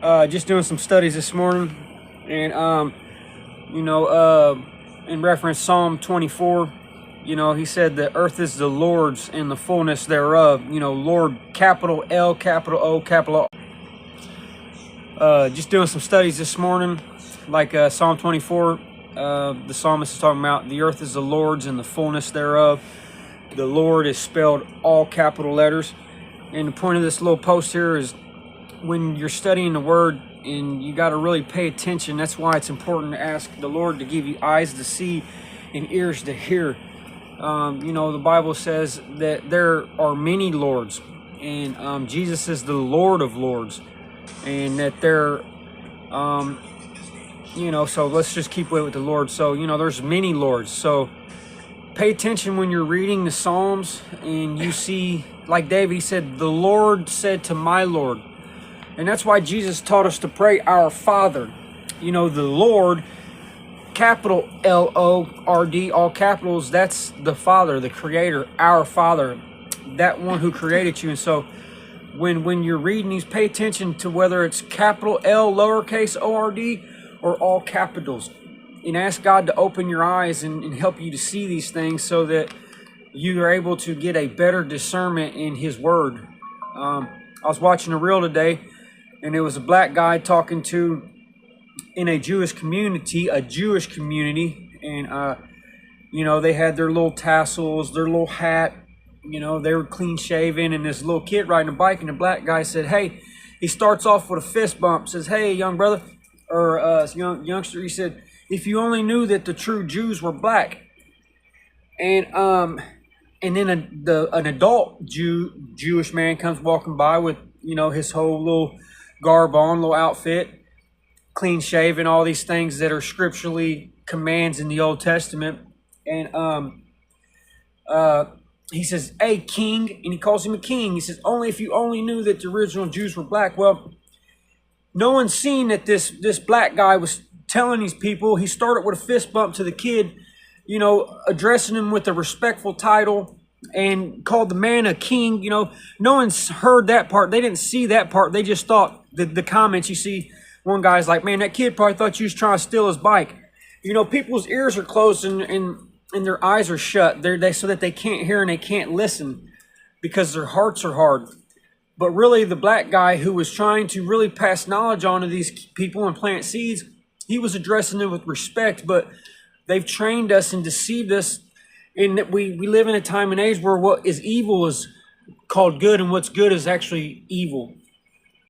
Just doing some studies this morning, and in reference Psalm 24, he said the earth is the Lord's and the fullness thereof. Lord, capital L, capital O, capital O. Just doing some studies this morning, like Psalm 24. The psalmist is talking about the earth is the Lord's and the fullness thereof. The Lord is spelled all capital letters. And the point of this little post here is when you're studying the word, and you got to really pay attention. That's why it's important to ask the Lord to give you eyes to see and ears to hear. The Bible says that there are many lords, and Jesus is the Lord of lords, and that so let's just keep with the Lord. So, there's many lords. So pay attention when you're reading the Psalms and you see, like David, he said, the Lord said to my Lord. And that's why Jesus taught us to pray our Father. The Lord, capital L-O-R-D, all capitals, that's the Father, the Creator, our Father, that one who created you. And so when you're reading these, pay attention to whether it's capital L, lowercase O-R-D, or all capitals. And ask God to open your eyes and help you to see these things so that you are able to get a better discernment in His Word. I was watching a reel today, and it was a black guy talking to in a Jewish community, and they had their little tassels, their little hat, they were clean shaven, and this little kid riding a bike, and the black guy said, hey, he starts off with a fist bump, says, hey, young brother, or youngster, he said, if you only knew that the true Jews were black. And then an adult Jewish man comes walking by with, his whole little garb on, little outfit, clean shaven, all these things that are scripturally commands in the Old Testament. And he says, hey, king, and he calls him a king. He says, if you only knew that the original Jews were black. Well, no one's seen that this black guy was telling these people. He started with a fist bump to the kid, addressing him with a respectful title, and called the man a king. No one's heard that part. They didn't see that part. They just thought the comments you see. One guy's like, man, that kid probably thought you was trying to steal his bike. People's ears are closed and their eyes are shut. They so that they can't hear and they can't listen because their hearts are hard. But really, the black guy who was trying to really pass knowledge on to these people and plant seeds, he was addressing them with respect. But they've trained us and deceived us. And we live in a time and age where what is evil is called good, and what's good is actually evil.